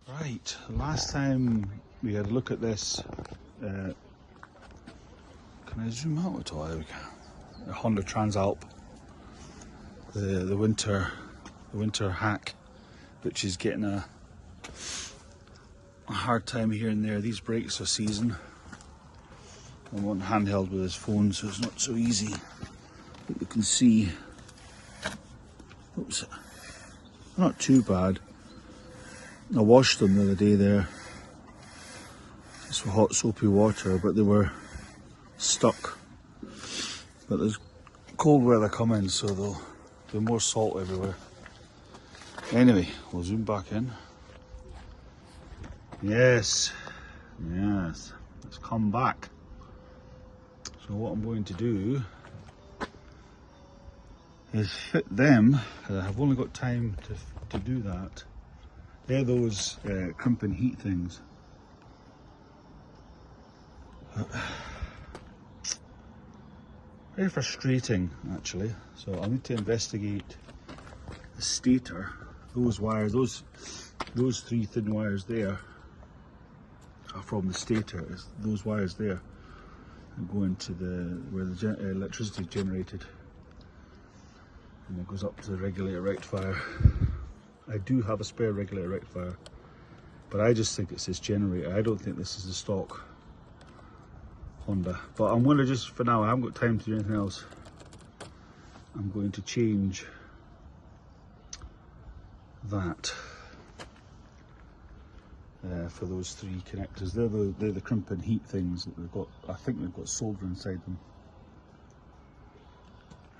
Right, last time we had a look at this, can I zoom out at all? There we go. The Honda Transalp, the winter hack, which is getting a hard time here and there. These brakes are seizing. I'm on handheld with his phone, so it's not so easy. But you can see, oops, not too bad. I washed them the other day there, just with hot soapy water, but they were stuck. But there's cold weather coming, so there'll be more salt everywhere. Anyway, we'll zoom back in. Yes, it's come back. So what I'm going to do is fit them. I've only got time to do that. They're those crimping heat things. Very frustrating, actually. So I need to investigate the stator. Those wires, those three thin wires there are from the stator. It's those wires there and go into where the electricity is generated, and it goes up to the regulator rectifier. I do have a spare regulator rectifier, but I just think it's this generator. I don't think this is the stock Honda. But I'm going to just, for now, I haven't got time to do anything else. I'm going to change that for those three connectors. They're the crimping heat things that they've got. I think they've got solder inside them.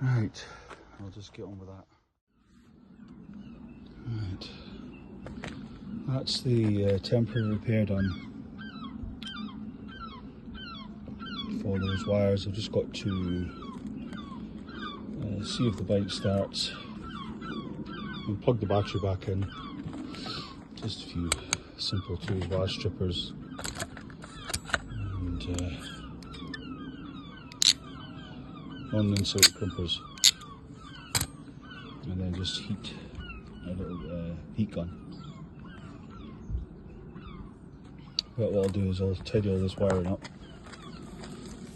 Right, I'll just get on with that. Right, that's the temporary repair done for those wires. I've just got to see if the bike starts and plug the battery back in. Just a few simple tools, wire strippers and non-insulated crimpers, and then just heat a little heat gun. But what I'll do is I'll tidy all this wiring up,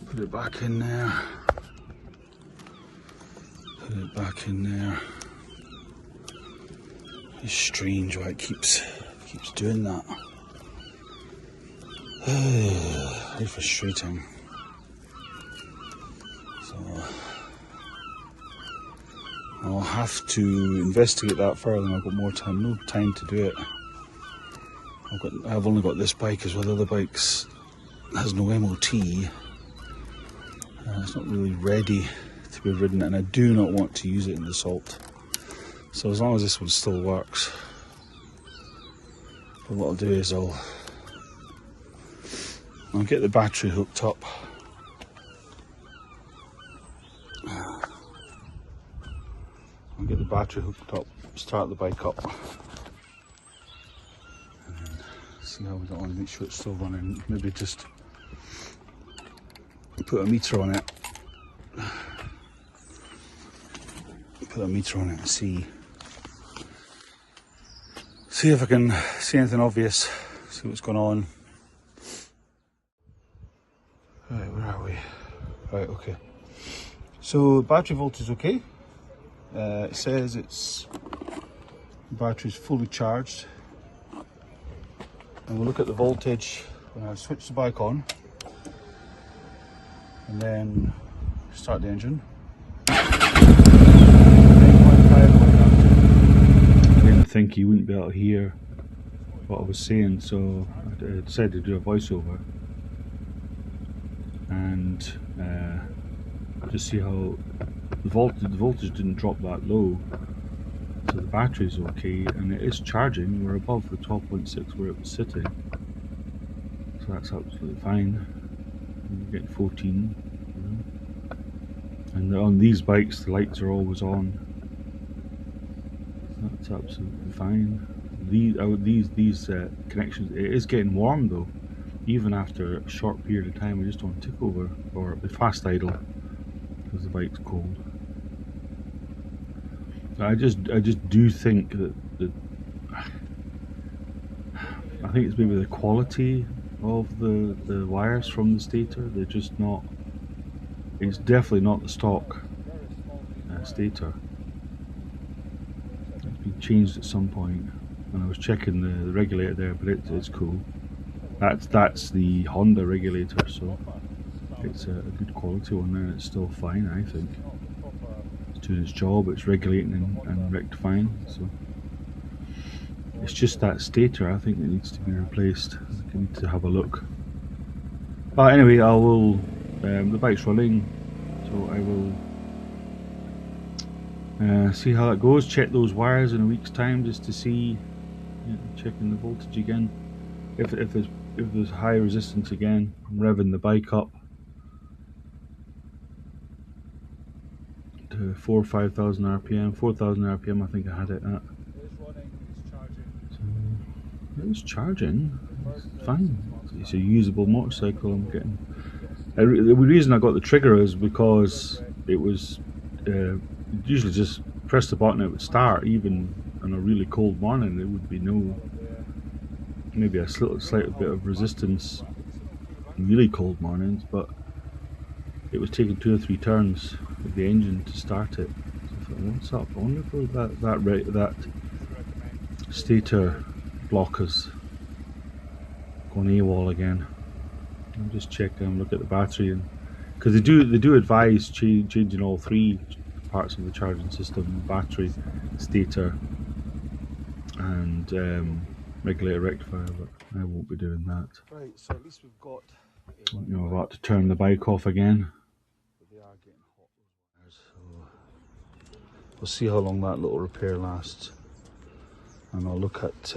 put it back in there, put it back in there. It's strange why it keeps doing that. Very frustrating. So I'll have to investigate that further when I've got more time. No time to do it. I've only got this bike, as well. The other bikes has no MOT. It's not really ready to be ridden, and I do not want to use it in the salt. So as long as this one still works, but what I'll do is I'll get the battery hooked up. I'll get the battery hooked up, start the bike up, and then see how we get on, make sure it's still running. Maybe just put a meter on it. Put a meter on it and see if I can see anything obvious, see what's going on. Right, where are we? Right, okay. So battery voltage is okay. It says the battery's fully charged. And we'll look at the voltage when I switch the bike on and then start the engine. I think you wouldn't be able to hear what I was saying, so I decided to do a voiceover and just see how the voltage didn't drop that low, so the battery's okay and it is charging. We're above the 12.6 where it was sitting, so that's absolutely fine. We're getting 14, and on these bikes the lights are always on. That's absolutely fine. These connections, it is getting warm though, even after a short period of time. I just don't tick over or be fast idle because the bike's cold. I just do think that I think it's maybe the quality of the wires from the stator. They're just not, it's definitely not the stock stator. It's been changed at some point, and I was checking the regulator there, but it's cool. That's the Honda regulator, so it's a good quality one, and it's still fine, I think. It's doing its job, it's regulating and rectifying, so it's just that stator, I think, that needs to be replaced. I think I need to have a look. But anyway, I will, the bike's running, so I will see how that goes, check those wires in a week's time just to see, checking the voltage again. If there's high resistance again, I'm revving the bike up to 4,000 or 5,000 RPM, 4,000 RPM I think I had it at. So it's charging, it's fine. It's a usable motorcycle. I'm getting. The reason I got the trigger is because it was usually just press the button, it would start even on a really cold morning. There would be no, maybe a slight bit of resistance in really cold mornings, but it was taking 2 or 3 turns with the engine to start it. So I thought, what's up? I wonder if that stator block has gone AWOL again. I'll just check and look at the battery, and because they do advise changing all 3 parts of the charging system: battery, stator, and regulator rectifier, but I won't be doing that. Right, so at least we've got. I'm about to turn the bike off again. They are getting hot, so we'll see how long that little repair lasts, and I'll look at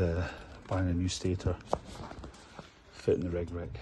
buying a new stator, fitting the reg rec.